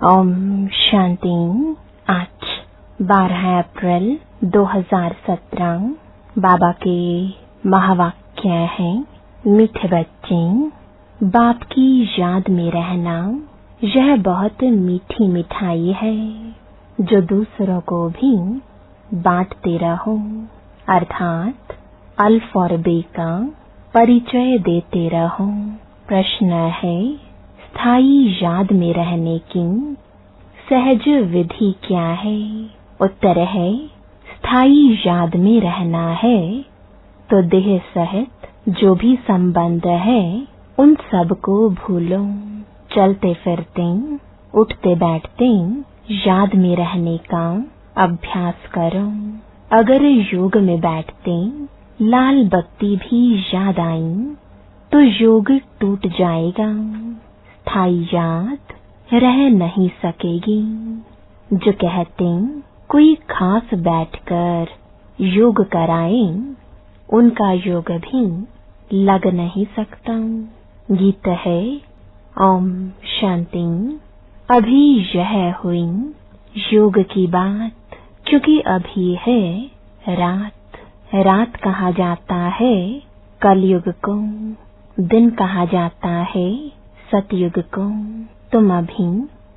ओम शांति। आज 12 अप्रैल 2017 बाबा के महावाक्य हैं, मीठे बच्चे, बाप की याद में रहना यह बहुत मीठी मिठाई है जो दूसरों को भी बांटते रहो, अर्थात अल्फ और बे का परिचय देते रहो। प्रश्न है, स्थायी याद में रहने की सहज विधि क्या है? उत्तर है, स्थायी याद में रहना है तो देह सहित जो भी संबंध है उन सब को भूलो। चलते फिरते, उठते बैठते याद में रहने का अभ्यास करो। अगर योग में बैठते लाल बत्ती भी याद आई तो योग टूट जाएगा, स्थायी याद रह नहीं सकेगी। जो कहते कोई खास बैठकर योग कराए, उनका योग भी लग नहीं सकता। गीत है, ओम शांति। अभी यह हुई योग की बात, क्योंकि अभी है रात। रात कहा जाता है कलयुग को, दिन कहा जाता है सतयुग को। तुम अभी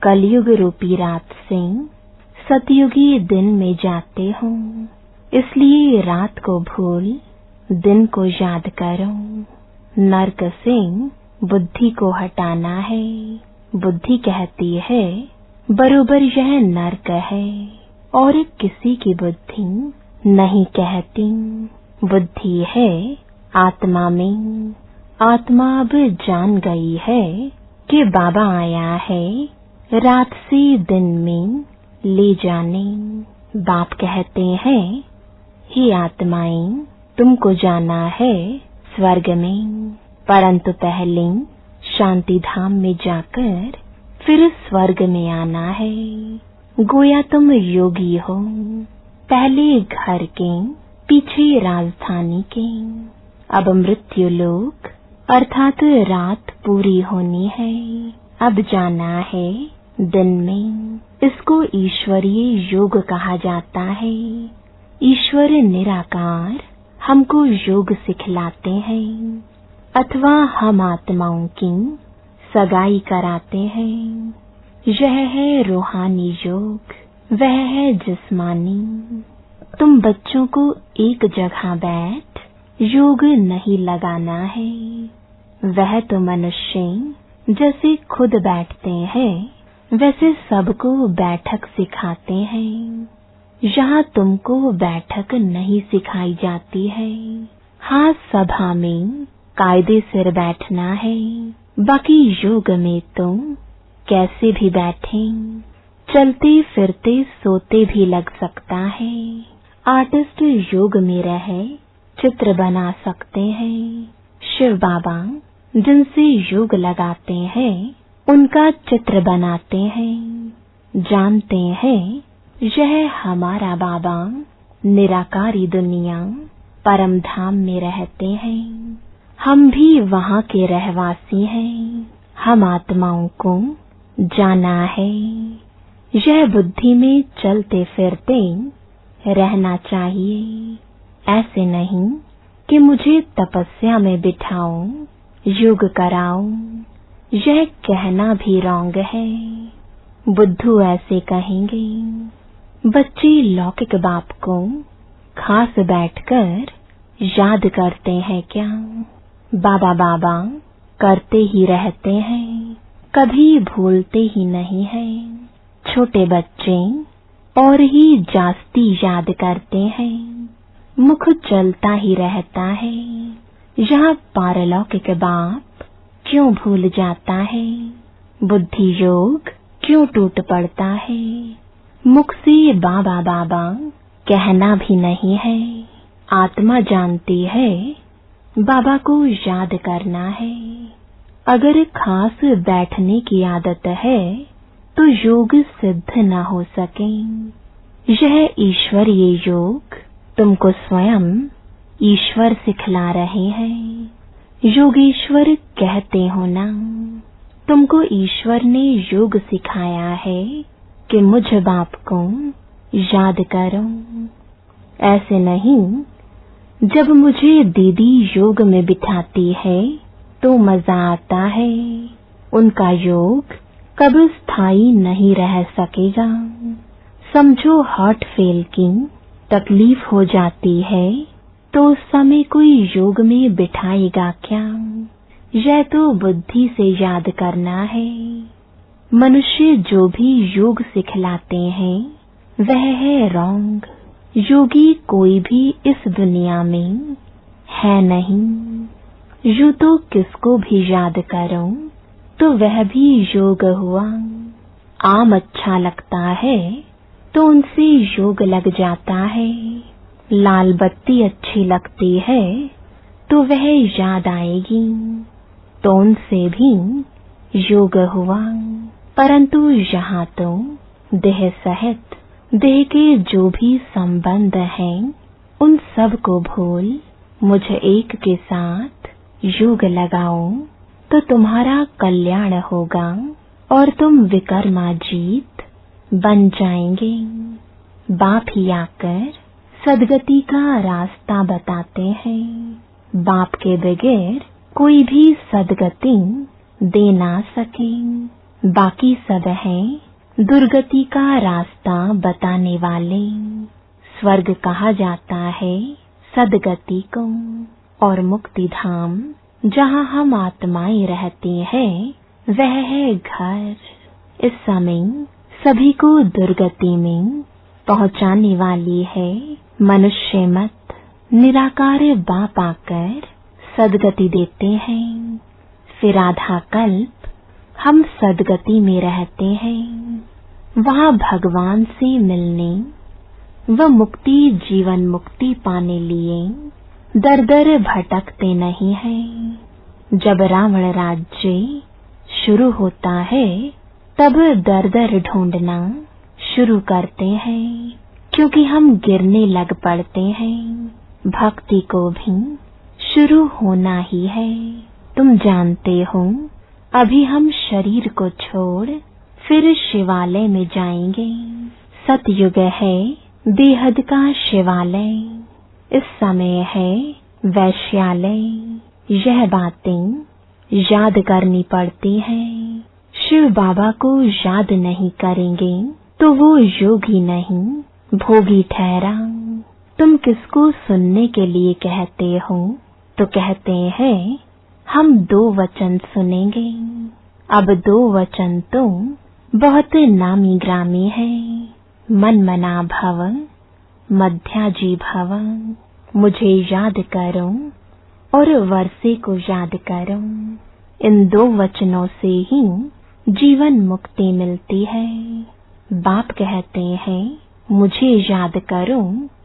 कलयुग रूपी रात से सतयुगी दिन में जाते हो, इसलिए रात को भूल दिन को याद करो। नरक से बुद्धि को हटाना है। बुद्धि कहती है बरोबर यह नरक है, और किसी की बुद्धि नहीं कहती। बुद्धि है आत्मा में। आत्मा अब जान गई है कि बाबा आया है रात से दिन में ले जाने। बाप कहते हैं, हे आत्माएं, तुमको जाना है स्वर्ग में, परंतु पहले शांति धाम में जाकर फिर स्वर्ग में आना है। गोया तुम योगी हो, पहले घर के पीछे राजधानी के। अब मृत्यु लोक अर्थात रात पूरी होनी है। अब जाना है दिन में। इसको ईश्वरीय योग कहा जाता है। ईश्वर निराकार हमको योग सिखलाते हैं, अथवा हम आत्माओं की सगाई कराते हैं। यह है रूहानी योग, वह है जिस्मानी। तुम बच्चों को एक जगह बैठ योग नहीं लगाना है। वह तो मनुष्य जैसे खुद बैठते हैं वैसे सबको बैठक सिखाते हैं। यहाँ तुमको बैठक नहीं सिखाई जाती है। हाँ, सभा में कायदे से बैठना है, बाकी योग में तुम कैसे भी बैठे, चलते फिरते सोते भी लग सकता है। आर्टिस्ट योग में रहे चित्र बना सकते हैं। शिव बाबा जिनसे योग लगाते हैं उनका चित्र बनाते हैं। जानते हैं यह हमारा बाबा निराकारी दुनिया परम धाम में रहते हैं। हम भी वहाँ के रहवासी हैं। हम आत्माओं को जाना है। यह बुद्धि में चलते फिरते रहना चाहिए। ऐसे नहीं कि मुझे तपस्या में बिठाओ, योग कराओ। यह कहना भी रॉन्ग है। बुद्धू ऐसे कहेंगे। बच्चे लौकिक बाप को खास बैठकर याद करते हैं क्या? बाबा बाबा करते ही रहते हैं, कभी भूलते ही नहीं हैं। छोटे बच्चे और ही जास्ती याद करते हैं, मुख चलता ही रहता है। यहाँ पारलौकिक बाप क्यों भूल जाता है? बुद्धि योग क्यों टूट पड़ता है? मुख से बाबा बाबा कहना भी नहीं है। आत्मा जानती है बाबा को याद करना है। अगर खास बैठने की आदत है तो योग सिद्ध न हो सके। यह ईश्वरीय योग तुमको स्वयं ईश्वर सिखला रहे हैं। योगेश्वर कहते हो ना। तुमको ईश्वर ने योग सिखाया है कि मुझ बाप को याद करो। ऐसे नहीं, जब मुझे दीदी योग में बिठाती है तो मजा आता है। उनका योग कभी स्थायी नहीं रह सकेगा। समझो हार्ट फेल की तकलीफ हो जाती है तो उस समय कोई योग में बिठाएगा क्या? यह तो बुद्धि से याद करना है। मनुष्य जो भी योग सिखलाते हैं वह है रॉन्ग। योगी कोई भी इस दुनिया में है नहीं। यूं तो किसको भी याद करो तो वह भी योग हुआ। आम अच्छा लगता है तो उनसे योग लग जाता है। लाल बत्ती अच्छी लगती है तो वह याद आएगी, तो उनसे भी योग हुआ। परंतु यहाँ तो देह सहित देह के जो भी संबंध हैं उन सब को भूल मुझ एक के साथ योग लगाओ तो तुम्हारा कल्याण होगा और तुम विक्रमाजीत बन जाएंगे। बाप ही आकर सदगति का रास्ता बताते हैं। बाप के बगैर कोई भी सदगति दे ना सके। बाकी सब हैं दुर्गति का रास्ता बताने वाले। स्वर्ग कहा जाता है सदगति को, और मुक्ति धाम जहाँ हम आत्माएं रहती हैं वह है घर। इस समय सभी को दुर्गति में पहुँचाने वाली है मनुष्य मत। निराकार बाप आकर सदगति देते हैं। फिर आधा कल्प हम सदगति में रहते हैं। वहाँ भगवान से मिलने व मुक्ति जीवन मुक्ति पाने लिए दर दर भटकते नहीं हैं। जब रावण राज्य शुरू होता है तब दर दर ढूंढना शुरू करते हैं, क्योंकि हम गिरने लग पड़ते हैं। भक्ति को भी शुरू होना ही है। तुम जानते हो अभी हम शरीर को छोड़ फिर शिवालय में जाएंगे। सतयुग है बेहद का शिवालय। इस समय है वैश्यालय। यह बातें याद करनी पड़ती हैं। शिव बाबा को याद नहीं करेंगे तो वो योगी नहीं भोगी ठहरा। तुम किसको सुनने के लिए कहते हो तो कहते हैं हम 2 वचन सुनेंगे। अब 2 वचन तो बहुत नामी ग्रामी है। मन मना भव मध्याजी भव। मुझे याद करो और वर्षे को याद करो। इन 2 वचनों से ही जीवन मुक्ति मिलती है। बाप कहते हैं मुझे याद करो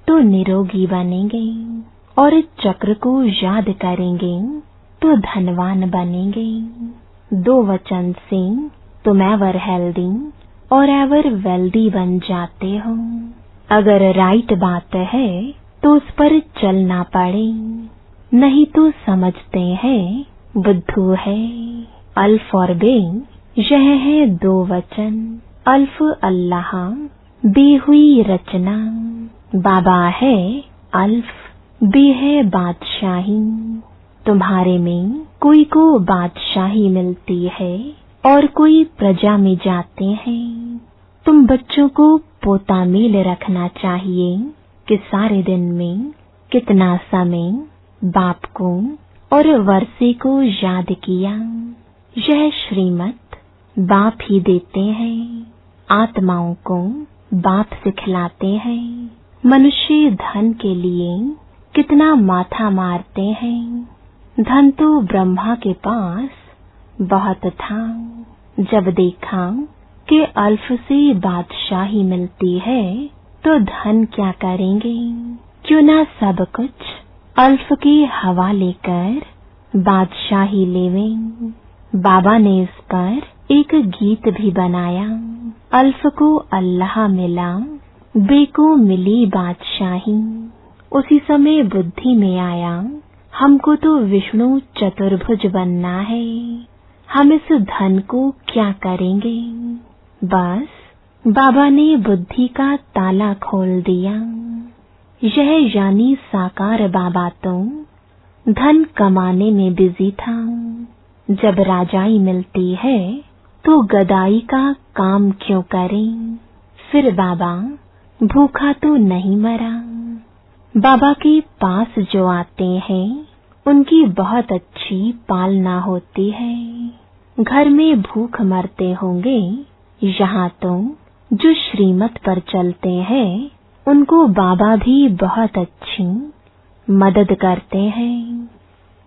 तो निरोगी बनेंगे, और इस चक्र को याद करेंगे तो धनवान बनेंगे। 2 वचन से तुम एवर हेल्दी और एवर वेल्दी बन जाते हो। अगर राइट बात है तो उस पर चलना पड़े, नहीं तो समझते हैं बुद्धू है। अल्फ और बे यह है 2 वचन। अल्फ अल्लाह, बे हुई रचना। बाबा है अल्फ, बे है बादशाही। तुम्हारे में कोई को बादशाही मिलती है और कोई प्रजा में जाते हैं। तुम बच्चों को पोता मेल रखना चाहिए कि सारे दिन में कितना समय बाप को और वर्षे को याद किया। यह श्रीमत बाप ही देते हैं। आत्माओं को बाप सिखलाते हैं। मनुष्य धन के लिए कितना माथा मारते हैं। धन तो ब्रह्मा के पास बहुत था। जब देखा कि अल्फ से बादशाही मिलती है तो धन क्या करेंगे, क्यों ना सब कुछ अल्फ के हवाले कर बादशाही लेवें। बाबा ने इस पर एक गीत भी बनाया। अल्फ को अल्लाह मिला, बे को मिली बादशाही। उसी समय बुद्धि में आया हमको तो विष्णु चतुर्भुज बनना है। हम इस धन को क्या करेंगे। बस बाबा ने बुद्धि का ताला खोल दिया। यह यानी साकार बाबा तो धन कमाने में बिजी था। जब राजाई मिलती है तो गदाई का काम क्यों करें। फिर बाबा भूखा तो नहीं मरा। बाबा के पास जो आते हैं उनकी बहुत अच्छी पालना होती है। घर में भूख मरते होंगे, यहाँ तो जो श्रीमत पर चलते हैं उनको बाबा भी बहुत अच्छी मदद करते हैं।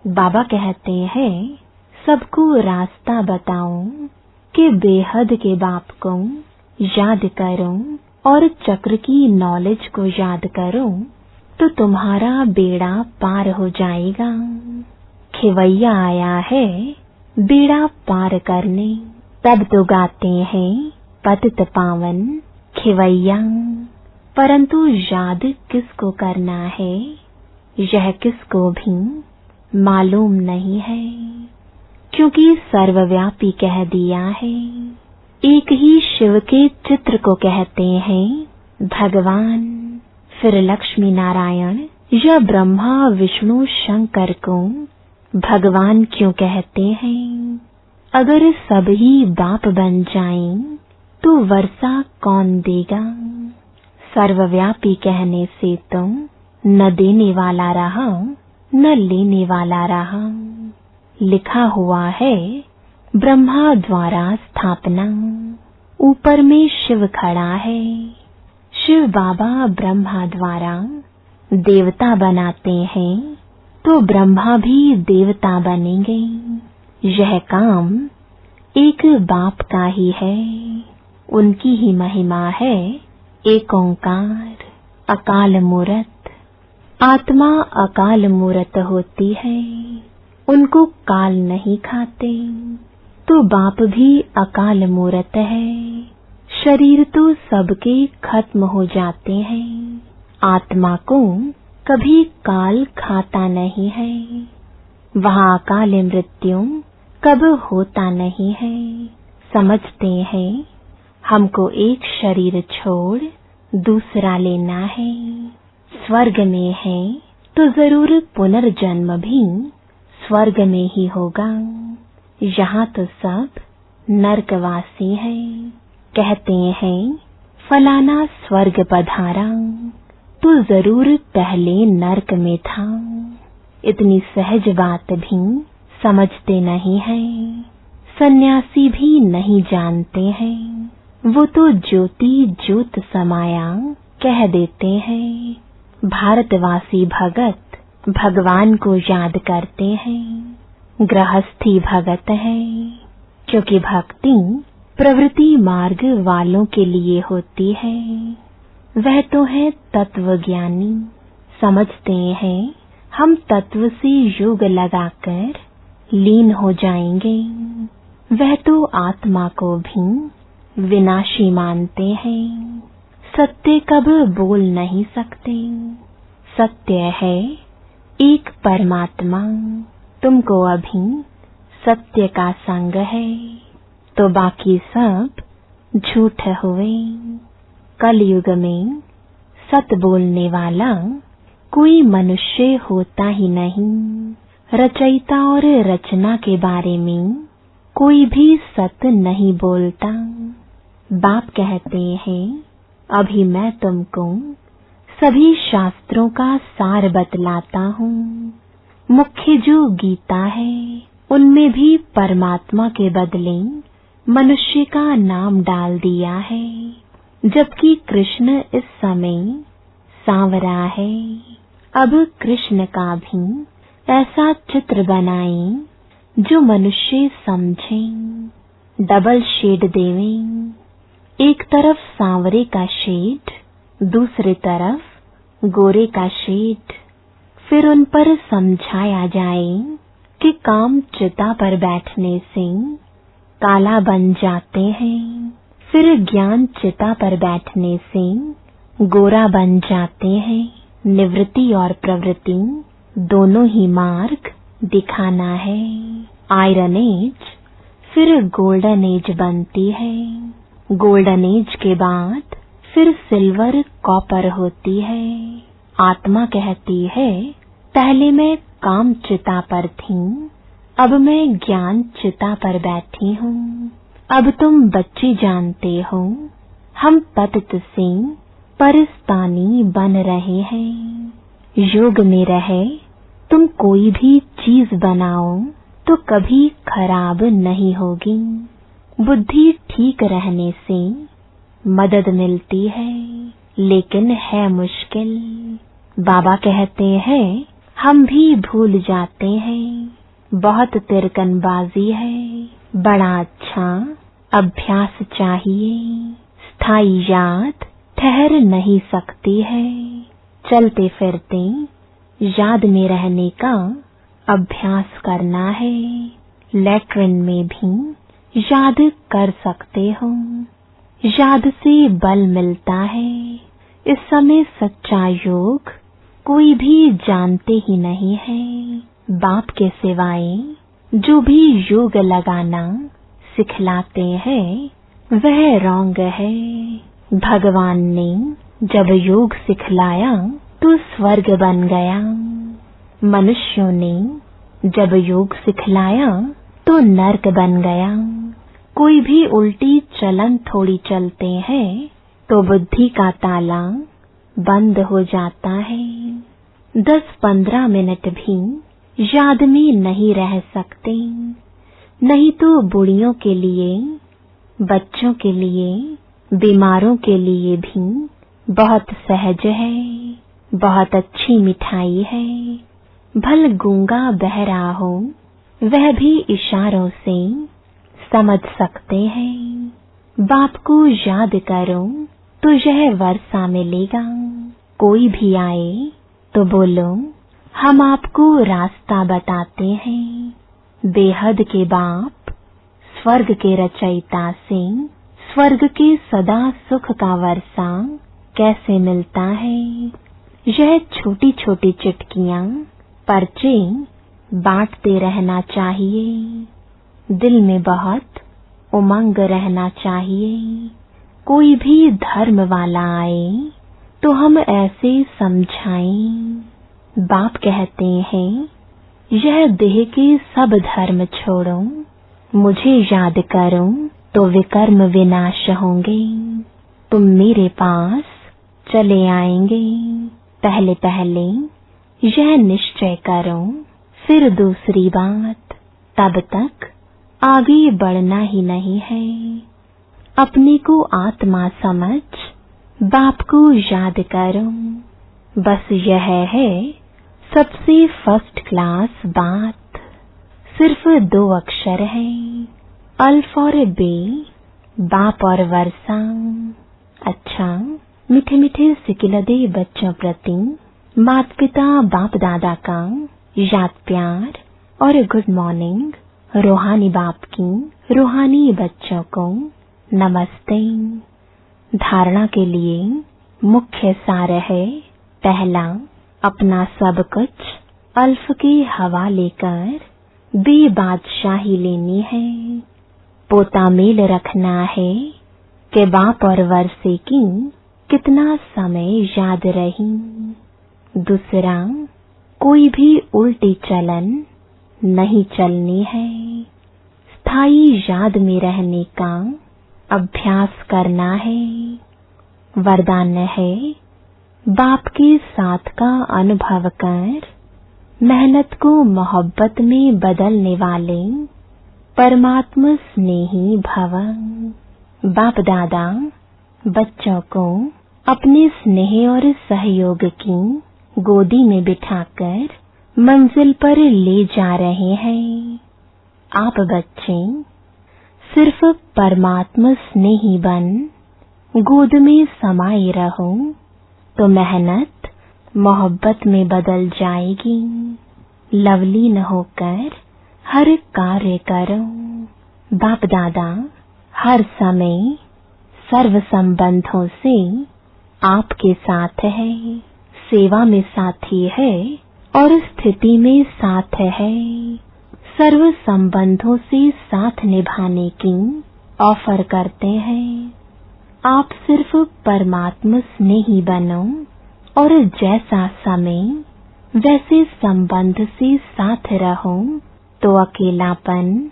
बाबा कहते हैं सबको रास्ता बताऊं कि बेहद के बाप को याद करो और चक्र की नॉलेज को याद करो तो तुम्हारा बेड़ा पार हो जाएगा। खिवैया आया है बेड़ा पार करने, तब तो गाते हैं पतित पावन खिवैया। परंतु याद किसको करना है यह किसको भी मालूम नहीं है, क्योंकि सर्वव्यापी कह दिया है। एक ही शिव के चित्र को कहते हैं भगवान। फिर लक्ष्मी नारायण या ब्रह्मा विष्णु शंकर को भगवान क्यों कहते हैं। अगर सब ही बाप बन जाएं तो वर्षा कौन देगा। सर्वव्यापी कहने से तो न देने वाला रहा न लेने वाला रहा। लिखा हुआ है ब्रह्मा द्वारा स्थापना, ऊपर में शिव खड़ा है। शिव बाबा ब्रह्मा द्वारा देवता बनाते हैं तो ब्रह्मा भी देवता बनेंगे। यह काम एक बाप का ही है, उनकी ही महिमा है। एक ओंकार अकाल मूरत। आत्मा अकाल मूरत होती है, उनको काल नहीं खाते। तो बाप भी अकाल मूरत है। शरीर तो सबके खत्म हो जाते हैं, आत्मा को कभी काल खाता नहीं है। वहाँ अकाल मृत्यु कब होता नहीं है। समझते हैं हमको एक शरीर छोड़ दूसरा लेना है। स्वर्ग में है तो जरूर पुनर्जन्म भी स्वर्ग में ही होगा। यहाँ तो सब नरकवासी है। कहते हैं फलाना स्वर्ग पधारा तो जरूर पहले नरक में था। इतनी सहज बात भी समझते नहीं है। सन्यासी भी नहीं जानते हैं, वो तो ज्योति ज्योत समाया कह देते हैं। भारतवासी भगत भगवान को याद करते हैं। गृहस्थी भगत है, क्योंकि भक्ति प्रवृत्ति मार्ग वालों के लिए होती है। वह तो है तत्वज्ञानी। समझते हैं हम तत्व से योग लगाकर लीन हो जाएंगे। वह तो आत्मा को भी विनाशी मानते हैं। सत्य कब बोल नहीं सकते। सत्य है एक परमात्मा। तुमको अभी सत्य का संग है तो बाकी सब झूठ हुए। कलयुग में सत बोलने वाला कोई मनुष्य होता ही नहीं। रचयिता और रचना के बारे में कोई भी सत नहीं बोलता। बाप कहते हैं अभी मैं तुमको सभी शास्त्रों का सार बतलाता हूँ। मुख्य जो गीता है उनमें भी परमात्मा के बदले मनुष्य का नाम डाल दिया है, जबकि कृष्ण इस समय सांवरा है। अब कृष्ण का भी ऐसा चित्र बनाएं जो मनुष्य समझें। डबल शेड देवें, एक तरफ सांवरे का शेड, दूसरी तरफ गोरे का शेड। फिर उन पर समझाया जाए कि काम चिता पर बैठने से काला बन जाते हैं, फिर ज्ञान चिता पर बैठने से गोरा बन जाते हैं। निवृत्ति और प्रवृत्ति दोनों ही मार्ग दिखाना है। आयरन एज फिर गोल्डन एज बनती है। गोल्डन एज के बाद फिर सिल्वर कॉपर होती है। आत्मा कहती है, पहले मैं काम चिता पर थी, अब मैं ज्ञान चिता पर बैठी हूँ। अब तुम बच्चे जानते हो, हम पतित से परिस्तानी बन रहे हैं। योग में रहे तुम कोई भी चीज बनाओ तो कभी खराब नहीं होगी। बुद्धि ठीक रहने से मदद मिलती है, लेकिन है मुश्किल। बाबा कहते हैं, हम भी भूल जाते हैं, बहुत तिरकनबाजी है। बड़ा अच्छा अभ्यास चाहिए। स्थायी याद ठहर नहीं सकती है। चलते फिरते याद में रहने का अभ्यास करना है। लैट्रिन में भी याद कर सकते हो। याद से बल मिलता है। इस समय सच्चा योग कोई भी जानते ही नहीं है। बाप के सिवाय जो भी योग लगाना सिखलाते हैं वह रॉन्ग है। भगवान ने जब योग सिखलाया तो स्वर्ग बन गया। मनुष्यों ने जब योग सिखलाया तो नर्क बन गया। कोई भी उल्टी चलन थोड़ी चलते हैं तो बुद्धि का ताला बंद हो जाता है। 10-15 मिनट भी याद में नहीं रह सकते। नहीं तो बूढ़ियों के लिए, बच्चों के लिए, बीमारों के लिए भी बहुत सहज है। बहुत अच्छी मिठाई है। भल गूंगा बहरा हो, वह भी इशारों से समझ सकते हैं। बाप को याद करो तो यह वर्षा मिलेगा। कोई भी आए तो बोलो, हम आपको रास्ता बताते हैं। बेहद के बाप स्वर्ग के रचयिता से स्वर्ग के सदा सुख का वर्षा कैसे मिलता है। यह छोटी छोटी चिटकियां पर्चे बांटते रहना चाहिए। दिल में बहुत उमंग रहना चाहिए। कोई भी धर्म वाला आए तो हम ऐसे समझाएं। बाप कहते हैं, यह देह के सब धर्म छोड़ो, मुझे याद करो तो विकर्म विनाश होंगे। तुम मेरे पास चले आएंगे। पहले पहले यह निश्चय करो, फिर दूसरी बात। तब तक आगे बढ़ना ही नहीं है। अपने को आत्मा समझ बाप को याद करो। बस यह है सबसे फर्स्ट क्लास बात। सिर्फ 2 अक्षर हैं, अल्फ और बे, बाप और वर्षा। अच्छा, मीठे मीठे सिकिलदे बच्चों प्रति माता पिता बाप दादा का याद प्यार और गुड मॉर्निंग। रूहानी बाप की रूहानी बच्चों को नमस्ते। धारणा के लिए मुख्य सार है, पहला, अपना सब कुछ अल्फ के हवाले कर बेबादशाही लेनी है। पोता मेल रखना है कि बाप और वर्षे की कितना समय याद रही। दूसरा, कोई भी उल्टी चलन नहीं चलनी है। स्थायी याद में रहने का अभ्यास करना है। वरदान है, बाप के साथ का अनुभव कर मेहनत को मोहब्बत में बदलने वाले परमात्मा स्नेही भव। बाप दादा बच्चों को अपने स्नेह और सहयोग की गोदी में बिठाकर मंजिल पर ले जा रहे हैं। आप बच्चे सिर्फ परमात्मा स्नेही बन गोद में समाये रहो तो मेहनत मोहब्बत में बदल जाएगी। लवलीन होकर हर कार्य करो। बाप दादा हर समय सर्व संबंधों से आपके साथ है। सेवा में साथी है और स्थिति में साथ है। सर्व संबंधों से साथ निभाने की ऑफर करते हैं। आप सिर्फ परमात्मा स्नेही बनो और जैसा समय वैसे संबंध से साथ रहो तो अकेलापन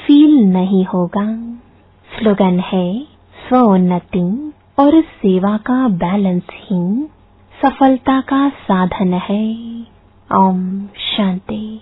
फील नहीं होगा। स्लोगन है, स्वोन्नति और सेवा का बैलेंस ही सफलता का साधन है। ओम शांति।